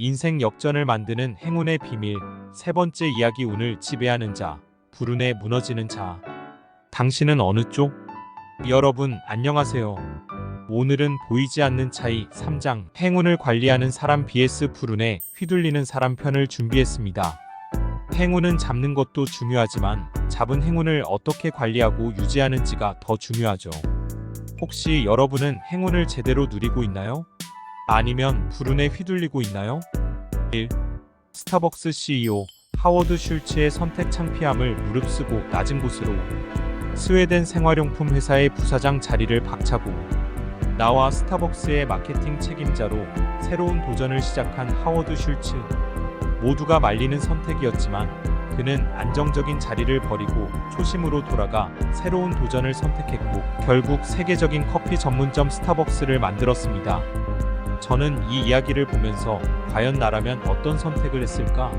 인생 역전을 만드는 행운의 비밀. 세 번째 이야기. 운을 지배하는 자, 불운에 무너지는 자. 당신은 어느 쪽? 여러분 안녕하세요. 오늘은 보이지 않는 차이 3장 행운을 관리하는 사람 vs 불운에 휘둘리는 사람 편을 준비했습니다. 행운은 잡는 것도 중요하지만 잡은 행운을 어떻게 관리하고 유지하는지가 더 중요하죠. 혹시 여러분은 행운을 제대로 누리고 있나요? 아니면 불운에 휘둘리고 있나요? 1. 스타벅스 CEO 하워드 슐츠의 선택. 창피함을 무릅쓰고 낮은 곳으로. 스웨덴 생활용품 회사의 부사장 자리를 박차고 나와 스타벅스의 마케팅 책임자로 새로운 도전을 시작한 하워드 슐츠. 모두가 말리는 선택이었지만 그는 안정적인 자리를 버리고 초심으로 돌아가 새로운 도전을 선택했고 결국 세계적인 커피 전문점 스타벅스를 만들었습니다. 저는 이 이야기를 보면서 과연 나라면 어떤 선택을 했을까?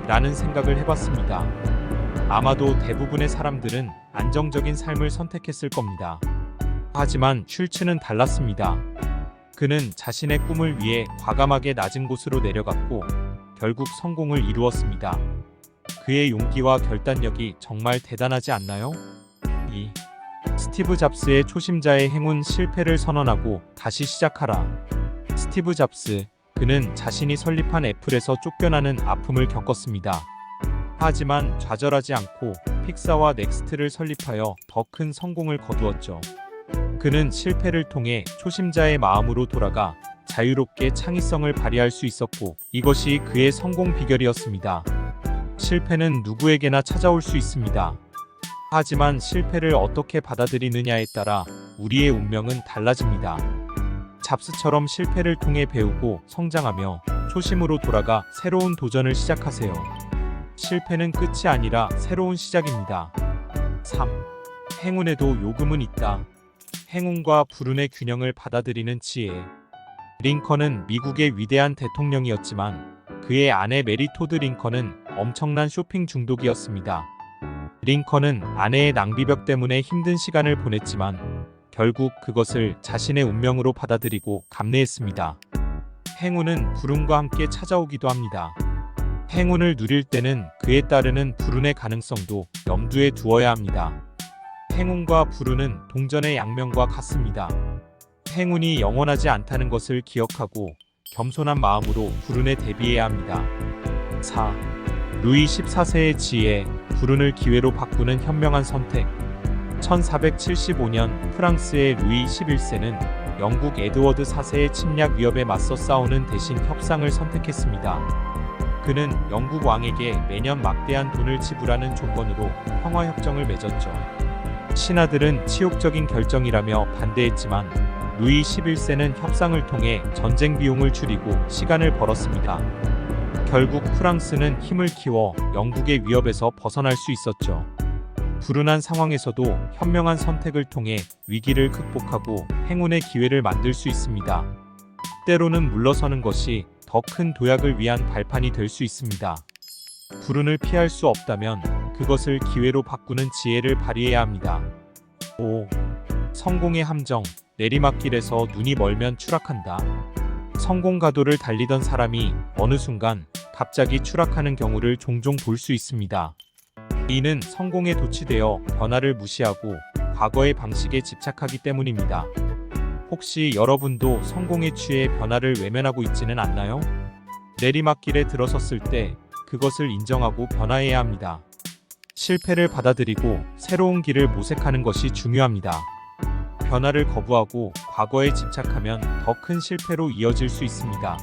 라는 생각을 해봤습니다. 아마도 대부분의 사람들은 안정적인 삶을 선택했을 겁니다. 하지만 슐츠는 달랐습니다. 그는 자신의 꿈을 위해 과감하게 낮은 곳으로 내려갔고 결국 성공을 이루었습니다. 그의 용기와 결단력이 정말 대단하지 않나요? 2. 스티브 잡스의 초심자의 행운. 실패를 선언하고 다시 시작하라. 스티브 잡스, 그는 자신이 설립한 애플에서 쫓겨나는 아픔을 겪었습니다. 하지만 좌절하지 않고 픽사와 넥스트를 설립하여 더 큰 성공을 거두었죠. 그는 실패를 통해 초심자의 마음으로 돌아가 자유롭게 창의성을 발휘할 수 있었고 이것이 그의 성공 비결이었습니다. 실패는 누구에게나 찾아올 수 있습니다. 하지만 실패를 어떻게 받아들이느냐에 따라 우리의 운명은 달라집니다. 잡스처럼 실패를 통해 배우고 성장하며 초심으로 돌아가 새로운 도전을 시작하세요. 실패는 끝이 아니라 새로운 시작입니다. 3. 행운에도 요금은 있다. 행운과 불운의 균형을 받아들이는 지혜. 링컨은 미국의 위대한 대통령이었지만 그의 아내 메리 토드 링컨은 엄청난 쇼핑 중독이었습니다. 링컨은 아내의 낭비벽 때문에 힘든 시간을 보냈지만 결국 그것을 자신의 운명으로 받아들이고 감내했습니다. 행운은 불운과 함께 찾아오기도 합니다. 행운을 누릴 때는 그에 따르는 불운의 가능성도 염두에 두어야 합니다. 행운과 불운은 동전의 양면과 같습니다. 행운이 영원하지 않다는 것을 기억하고 겸손한 마음으로 불운에 대비해야 합니다. 4. 루이 14세의 지혜. 불운을 기회로 바꾸는 현명한 선택. 1475년 프랑스의 루이 11세는 영국 에드워드 4세의 침략 위협에 맞서 싸우는 대신 협상을 선택했습니다. 그는 영국 왕에게 매년 막대한 돈을 지불하는 조건으로 평화협정을 맺었죠. 신하들은 치욕적인 결정이라며 반대했지만 루이 11세는 협상을 통해 전쟁 비용을 줄이고 시간을 벌었습니다. 결국 프랑스는 힘을 키워 영국의 위협에서 벗어날 수 있었죠. 불운한 상황에서도 현명한 선택을 통해 위기를 극복하고 행운의 기회를 만들 수 있습니다. 때로는 물러서는 것이 더 큰 도약을 위한 발판이 될 수 있습니다. 불운을 피할 수 없다면 그것을 기회로 바꾸는 지혜를 발휘해야 합니다. 5. 성공의 함정. 내리막길에서 눈이 멀면 추락한다. 성공 가도를 달리던 사람이 어느 순간 갑자기 추락하는 경우를 종종 볼 수 있습니다. 이는 성공에 도취되어 변화를 무시하고 과거의 방식에 집착하기 때문입니다. 혹시 여러분도 성공에 취해 변화를 외면하고 있지는 않나요? 내리막길에 들어섰을 때 그것을 인정하고 변화해야 합니다. 실패를 받아들이고 새로운 길을 모색하는 것이 중요합니다. 변화를 거부하고 과거에 집착하면 더 큰 실패로 이어질 수 있습니다.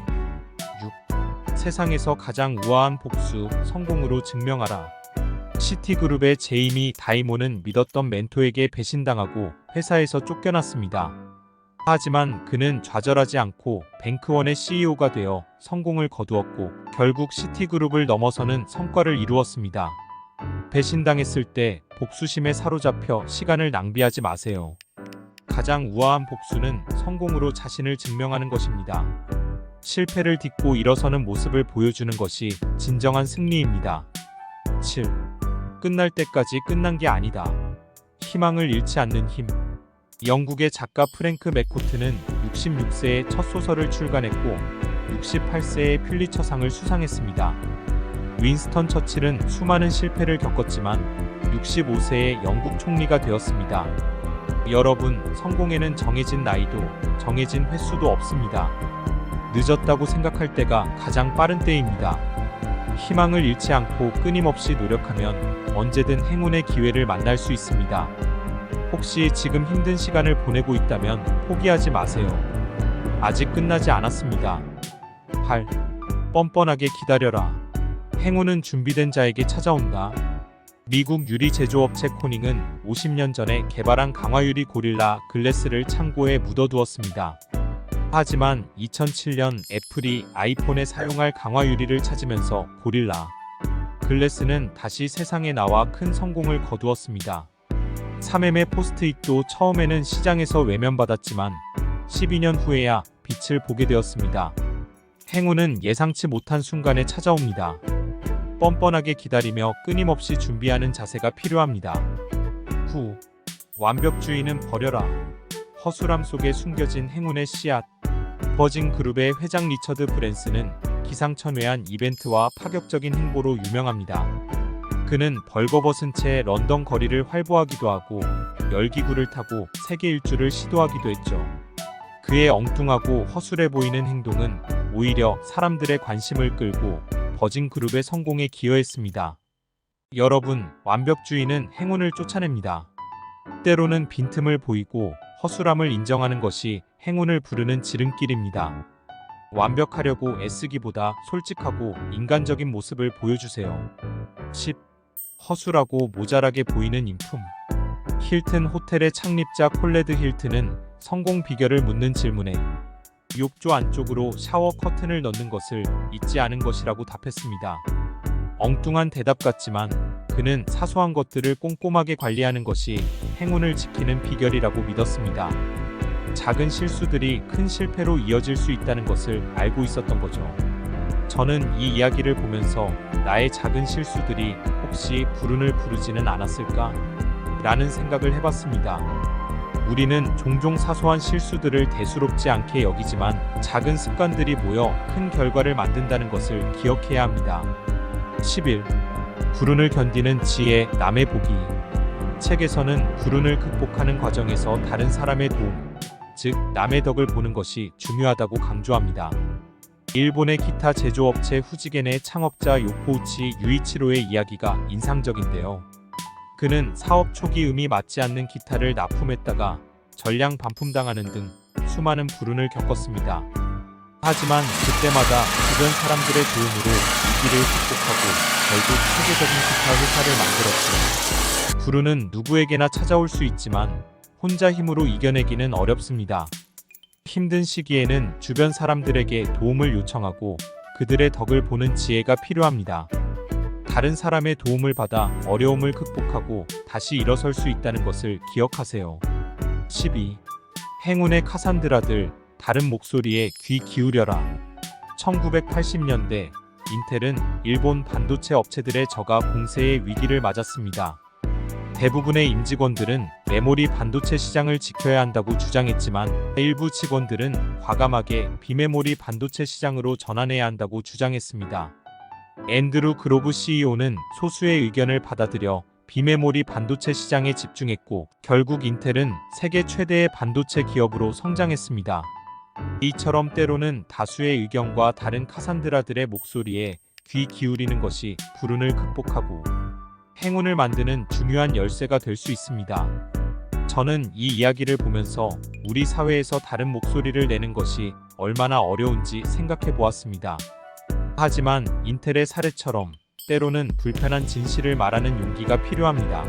6. 세상에서 가장 우아한 복수. 성공으로 증명하라. 시티그룹의 제이미 다이모는 믿었던 멘토에게 배신당하고 회사에서 쫓겨났습니다. 하지만 그는 좌절하지 않고 뱅크원의 CEO가 되어 성공을 거두었고 결국 시티그룹을 넘어서는 성과를 이루었습니다. 배신당했을 때 복수심에 사로잡혀 시간을 낭비하지 마세요. 가장 우아한 복수는 성공으로 자신을 증명하는 것입니다. 실패를 딛고 일어서는 모습을 보여주는 것이 진정한 승리입니다. 7. 끝날 때까지 끝난 게 아니다. 희망을 잃지 않는 힘. 영국의 작가 프랭크 맥코트는 66세에 첫 소설을 출간했고 68세의 퓰리처상을 수상했습니다. 윈스턴 처칠은 수많은 실패를 겪었지만 65세의 영국 총리가 되었습니다. 여러분, 성공에는 정해진 나이도 정해진 횟수도 없습니다. 늦었다고 생각할 때가 가장 빠른 때입니다. 희망을 잃지 않고 끊임없이 노력하면 언제든 행운의 기회를 만날 수 있습니다. 혹시 지금 힘든 시간을 보내고 있다면 포기하지 마세요. 아직 끝나지 않았습니다. 8. 뻔뻔하게 기다려라. 행운은 준비된 자에게 찾아온다. 미국 유리 제조업체 코닝은 50년 전에 개발한 강화유리 고릴라 글래스를 창고에 묻어두었습니다. 하지만 2007년 애플이 아이폰에 사용할 강화유리를 찾으면서 고릴라 글래스는 다시 세상에 나와 큰 성공을 거두었습니다. 3M의 포스트잇도 처음에는 시장에서 외면받았지만 12년 후에야 빛을 보게 되었습니다. 행운은 예상치 못한 순간에 찾아옵니다. 뻔뻔하게 기다리며 끊임없이 준비하는 자세가 필요합니다. 9. 완벽주의는 버려라. 허술함 속에 숨겨진 행운의 씨앗. 버진 그룹의 회장 리처드 브랜슨은 기상천외한 이벤트와 파격적인 행보로 유명합니다. 그는 벌거벗은 채 런던 거리를 활보하기도 하고 열기구를 타고 세계 일주를 시도하기도 했죠. 그의 엉뚱하고 허술해 보이는 행동은 오히려 사람들의 관심을 끌고 버진 그룹의 성공에 기여했습니다. 여러분, 완벽주의는 행운을 쫓아냅니다. 때로는 빈틈을 보이고 허술함을 인정하는 것이 행운을 부르는 지름길입니다. 완벽하려고 애쓰기보다 솔직하고 인간적인 모습을 보여주세요. 10. 허술하고 모자라게 보이는 인품. 힐튼 호텔의 창립자 콜레드 힐튼은 성공 비결을 묻는 질문에 욕조 안쪽으로 샤워 커튼을 넣는 것을 잊지 않은 것이라고 답했습니다. 엉뚱한 대답 같지만 그는 사소한 것들을 꼼꼼하게 관리하는 것이 행운을 지키는 비결이라고 믿었습니다. 작은 실수들이 큰 실패로 이어질 수 있다는 것을 알고 있었던 거죠. 저는 이 이야기를 보면서 나의 작은 실수들이 혹시 불운을 부르지는 않았을까? 라는 생각을 해봤습니다. 우리는 종종 사소한 실수들을 대수롭지 않게 여기지만 작은 습관들이 모여 큰 결과를 만든다는 것을 기억해야 합니다. 11. 불운을 견디는 지혜, 남의 보기. 책에서는 불운을 극복하는 과정에서 다른 사람의 도움, 즉 남의 덕을 보는 것이 중요하다고 강조합니다. 일본의 기타 제조업체 후지겐의 창업자 요코우치 유이치로의 이야기가 인상적인데요. 그는 사업 초기 음이 맞지 않는 기타를 납품했다가 전량 반품당하는 등 수많은 불운을 겪었습니다. 하지만 그때마다 주변 사람들의 도움으로 위기를 극복하고 결국 세계적인 기타 회사를 만들었죠. 불운은 누구에게나 찾아올 수 있지만 혼자 힘으로 이겨내기는 어렵습니다. 힘든 시기에는 주변 사람들에게 도움을 요청하고 그들의 덕을 보는 지혜가 필요합니다. 다른 사람의 도움을 받아 어려움을 극복하고 다시 일어설 수 있다는 것을 기억하세요. 12. 행운의 카산드라들, 다른 목소리에 귀 기울여라. 1980년대 인텔은 일본 반도체 업체들의 저가 공세의 위기를 맞았습니다. 대부분의 임직원들은 메모리 반도체 시장을 지켜야 한다고 주장했지만 일부 직원들은 과감하게 비메모리 반도체 시장으로 전환해야 한다고 주장했습니다. 앤드루 그로브 CEO는 소수의 의견을 받아들여 비메모리 반도체 시장에 집중했고 결국 인텔은 세계 최대의 반도체 기업으로 성장했습니다. 이처럼 때로는 다수의 의견과 다른 카산드라들의 목소리에 귀 기울이는 것이 불운을 극복하고 행운을 만드는 중요한 열쇠가 될 수 있습니다. 저는 이 이야기를 보면서 우리 사회에서 다른 목소리를 내는 것이 얼마나 어려운지 생각해 보았습니다. 하지만 인텔의 사례처럼 때로는 불편한 진실을 말하는 용기가 필요합니다.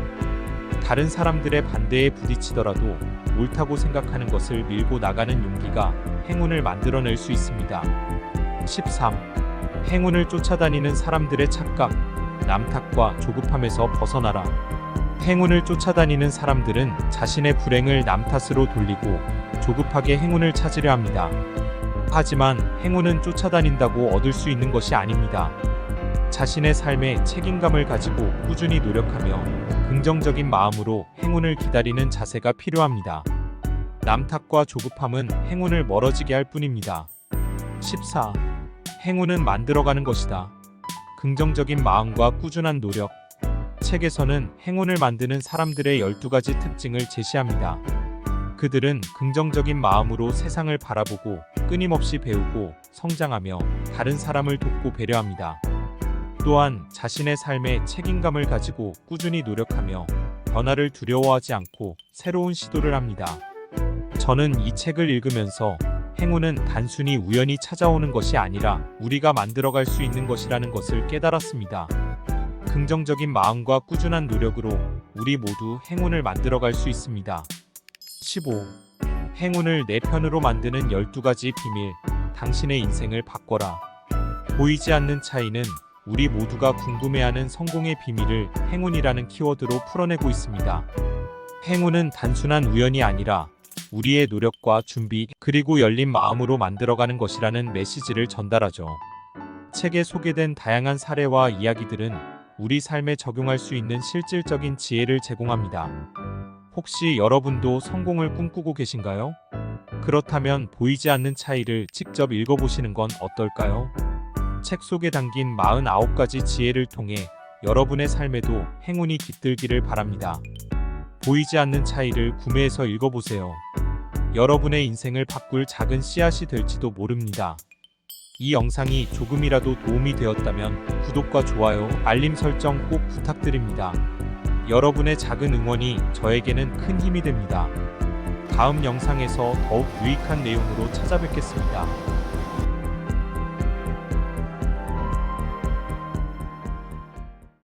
다른 사람들의 반대에 부딪히더라도 옳다고 생각하는 것을 밀고 나가는 용기가 행운을 만들어낼 수 있습니다. 13. 행운을 쫓아다니는 사람들의 착각, 남탓과 조급함에서 벗어나라. 행운을 쫓아다니는 사람들은 자신의 불행을 남 탓으로 돌리고 조급하게 행운을 찾으려 합니다. 하지만 행운은 쫓아다닌다고 얻을 수 있는 것이 아닙니다. 자신의 삶에 책임감을 가지고 꾸준히 노력하며 긍정적인 마음으로 행운을 기다리는 자세가 필요합니다. 남 탓과 조급함은 행운을 멀어지게 할 뿐입니다. 14. 행운은 만들어가는 것이다. 긍정적인 마음과 꾸준한 노력. 책에서는 행운을 만드는 사람들의 12가지 특징을 제시합니다. 그들은 긍정적인 마음으로 세상을 바라보고 끊임없이 배우고 성장하며 다른 사람을 돕고 배려합니다. 또한 자신의 삶에 책임감을 가지고 꾸준히 노력하며 변화를 두려워하지 않고 새로운 시도를 합니다. 저는 이 책을 읽으면서 행운은 단순히 우연히 찾아오는 것이 아니라 우리가 만들어갈 수 있는 것이라는 것을 깨달았습니다. 긍정적인 마음과 꾸준한 노력으로 우리 모두 행운을 만들어갈 수 있습니다. 15. 행운을 내 편으로 만드는 12가지 비밀. 당신의 인생을 바꿔라. 보이지 않는 차이는 우리 모두가 궁금해하는 성공의 비밀을 행운이라는 키워드로 풀어내고 있습니다. 행운은 단순한 우연이 아니라 우리의 노력과 준비 그리고 열린 마음으로 만들어가는 것이라는 메시지를 전달하죠. 책에 소개된 다양한 사례와 이야기들은 우리 삶에 적용할 수 있는 실질적인 지혜를 제공합니다. 혹시 여러분도 성공을 꿈꾸고 계신가요? 그렇다면 보이지 않는 차이를 직접 읽어보시는 건 어떨까요? 책 속에 담긴 49가지 지혜를 통해 여러분의 삶에도 행운이 깃들기를 바랍니다. 보이지 않는 차이를 구매해서 읽어보세요. 여러분의 인생을 바꿀 작은 씨앗이 될지도 모릅니다. 이 영상이 조금이라도 도움이 되었다면 구독과 좋아요, 알림 설정 꼭 부탁드립니다. 여러분의 작은 응원이 저에게는 큰 힘이 됩니다. 다음 영상에서 더욱 유익한 내용으로 찾아뵙겠습니다.